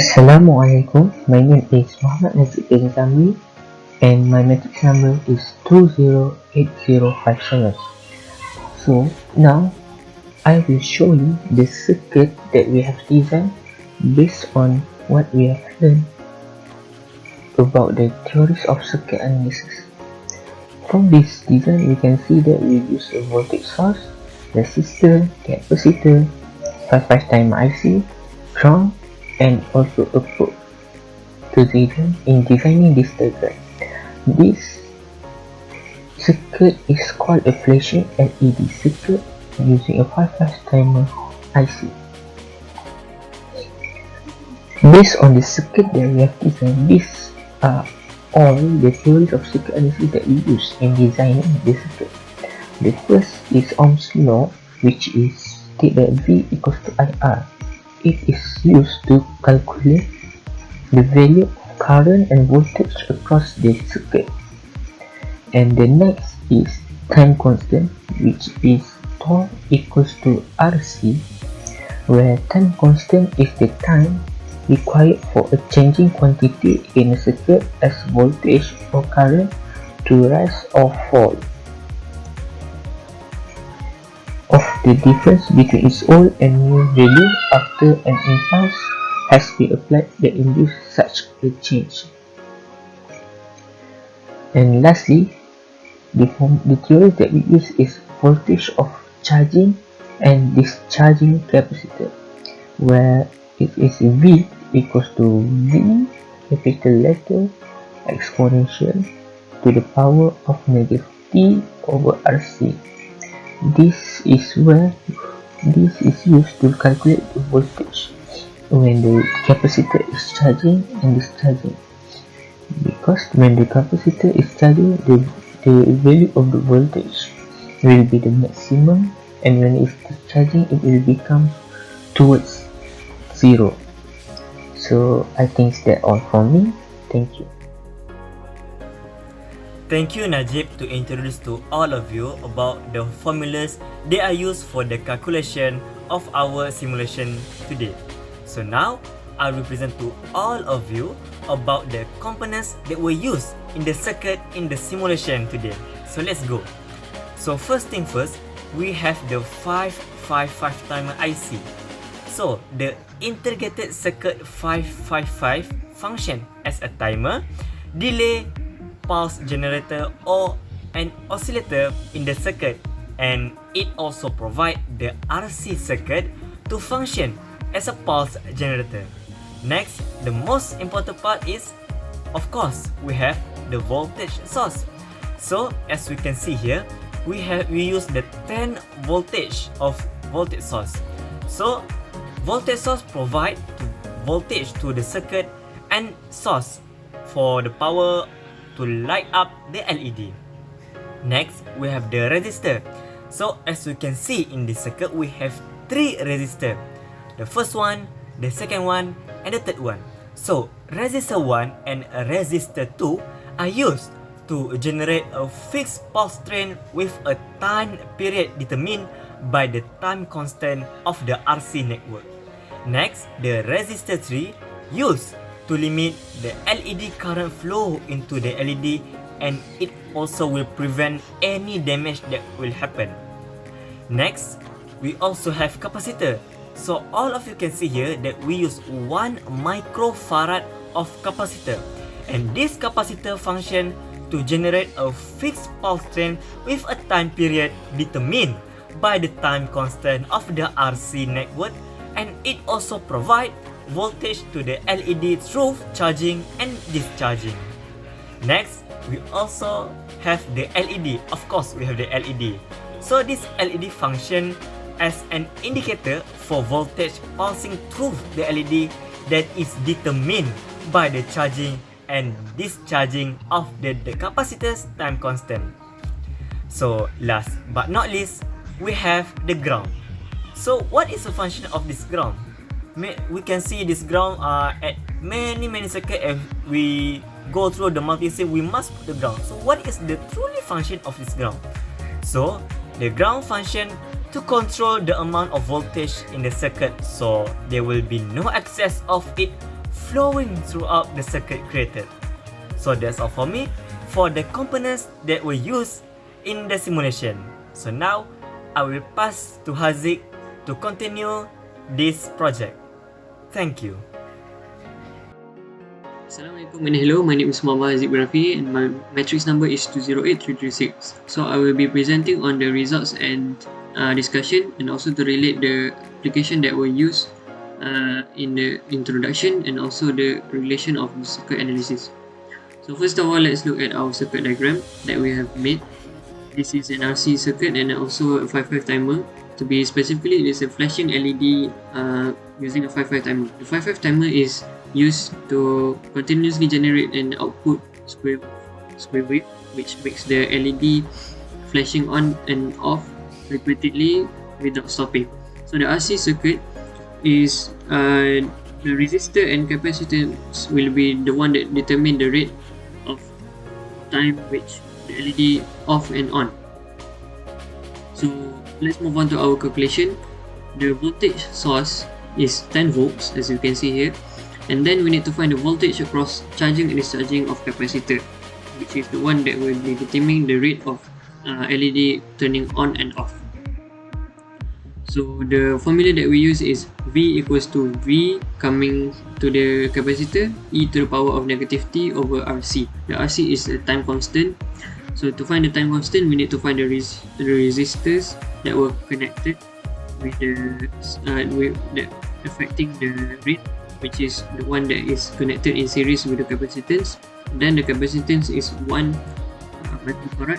Assalamualaikum. My name is Muhammad Nazib bin Zamri and my matrix number is 208057. So now I will show you the circuit that we have designed based on what we have learned about the theories of circuit analysis. From this design we can see that we use a voltage source, resistor, capacitor, 5 timer IC, ground, and also a probe to design in designing this diagram. This circuit is called a flashing LED circuit using a 5 timer IC. Based on the circuit that we have designed, these are all the theories of circuit analysis that we use in designing the circuit. The first is Ohm's law, which is state that V equals to IR. It is used to calculate the value of current and voltage across the circuit. And the next is time constant, which is τ equals to RC, where time constant is the time required for a changing quantity in a circuit as voltage or current to rise or fall of the difference between its old and new value after an impulse has been applied that induces such a change. And lastly, the theory that we use is voltage of charging and discharging capacitor, where it is V equals to V capital letter exponential to the power of negative T over RC. This is used to calculate the voltage when the capacitor is charging and discharging, because when the capacitor is charging, the value of the voltage will be the maximum, and when it is discharging, it will become towards 0. So I think that's all from me. Thank you. Thank you, Najib, to introduce to all of you about the formulas that are used for the calculation of our simulation today. So now, I will present to all of you about the components that were used in the circuit in the simulation today. So let's go. So first thing first, we have the 555 timer IC. So the integrated circuit 555 function as a timer, delay, pulse generator or an oscillator in the circuit, and it also provides the RC circuit to function as a pulse generator. Next, the most important part is, of course, we have the voltage source. So as we can see here, we use the 10 voltage of voltage source. So voltage source provide voltage to the circuit and source for the power to light up the LED. Next, we have the resistor. So as you can see in the circuit, we have 3 resistors. The first one, the second one, and the third one. So resistor 1 and resistor 2 are used to generate a fixed pulse train with a time period determined by the time constant of the RC network. Next, the resistor 3 used to limit the LED current flow into the LED, and it also will prevent any damage that will happen. Next, we also have capacitor. So all of you can see here that we use 1 microfarad of capacitor, and this capacitor function to generate a fixed pulse train with a time period determined by the time constant of the RC network, and it also provide voltage to the LED through charging and discharging. Next, we also have the LED. Of course, we have the LED. So this LED function as an indicator for voltage pulsing through the LED that is determined by the charging and discharging of the capacitor's time constant. So last but not least, we have the ground. So what is the function of this ground? We can see this ground at many circuits. If we go through the multi-stage, we must put the ground. So what is the truly function of this ground? So the ground function to control the amount of voltage in the circuit, so there will be no excess of it flowing throughout the circuit created. So that's all for me for the components that were used in the simulation. So now I will pass to Haziq to continue this project. Thank you. Assalamualaikum and hello, my name is Muhammad Haziq bin Rafi and my matrix number is 208336. So I will be presenting on the results and discussion, and also to relate the application that were used in the introduction, and also the relation of the circuit analysis. So first of all, let's look at our circuit diagram that we have made. This is an RC circuit and also a 5-5 timer. To be specifically, it is a flashing LED using a 5-5 timer. The 5-5 timer is used to continuously generate an output square wave, which makes the LED flashing on and off repeatedly without stopping. So the RC circuit is the resistor and capacitance will be the one that determine the rate of time which the LED off and on. So let's move on to our calculation. The voltage source is 10 volts, as you can see here, and then we need to find the voltage across charging and discharging of capacitor, which is the one that will be determining the rate of LED turning on and off. So the formula that we use is V equals to V coming to the capacitor, e to the power of negative t over RC. The RC is a time constant. So to find the time constant, we need to find the resistors that were connected with that affecting the rate, which is the one that is connected in series with the capacitance. Then the capacitance is 1 microfarad,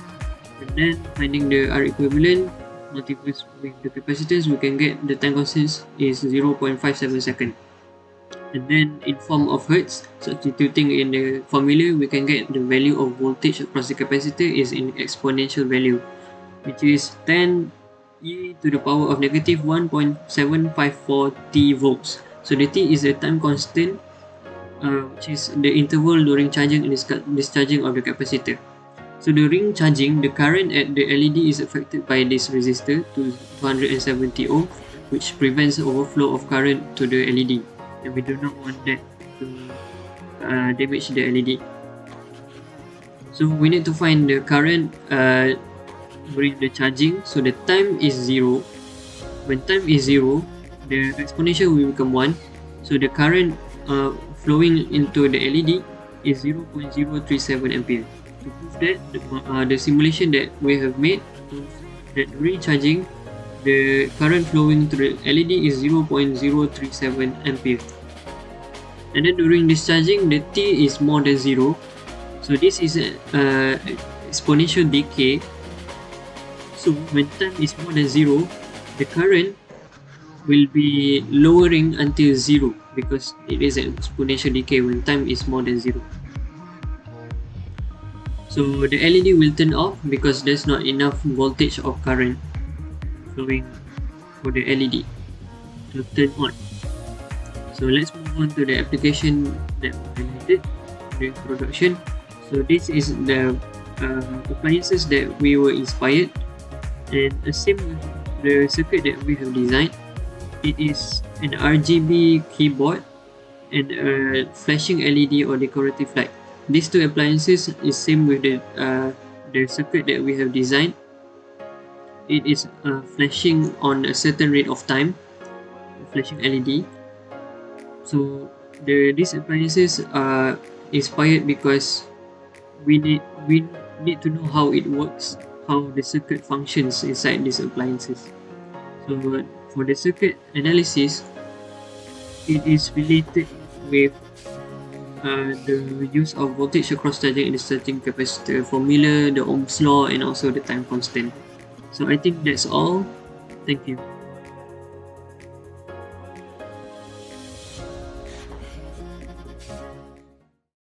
and then finding the R equivalent multiples with the capacitance, we can get the time constant is 0.57 second. And then in form of hertz, substituting in the formula, we can get the value of voltage across the capacitor is in exponential value, which is 10 e to the power of negative 1.754 t volts. So the t is the time constant, which is the interval during charging and discharging of the capacitor. So during charging, the current at the LED is affected by this resistor to 270 ohm, which prevents the overflow of current to the LED, and we do not want that to damage the LED. So we need to find the current during the charging. So the time is 0. When time is 0, the exponential will become 1. So the current flowing into the LED is 0.037 ampere. To prove that, the simulation that we have made proves that during charging, the current flowing through the LED is 0.037 ampere. And then during discharging, the t is more than 0. So this is an exponential decay. So when time is more than 0, the current will be lowering until 0, because it is an exponential decay when time is more than 0. So the LED will turn off because there's not enough voltage of current flowing for the LED to turn on. So let's move on to the application that we did during production. So this is the appliances that we were inspired, and the same with the circuit that we have designed. It is an RGB keyboard and a flashing LED or decorative light. These two appliances is same with the circuit that we have designed. It is flashing on a certain rate of time, flashing LED. So these appliances are inspired because we need to know how it works, how the circuit functions inside these appliances. So for the circuit analysis, it is related with the use of voltage across charging and discharging capacitor formula, the Ohm's law, and also the time constant. So I think that's all. Thank you.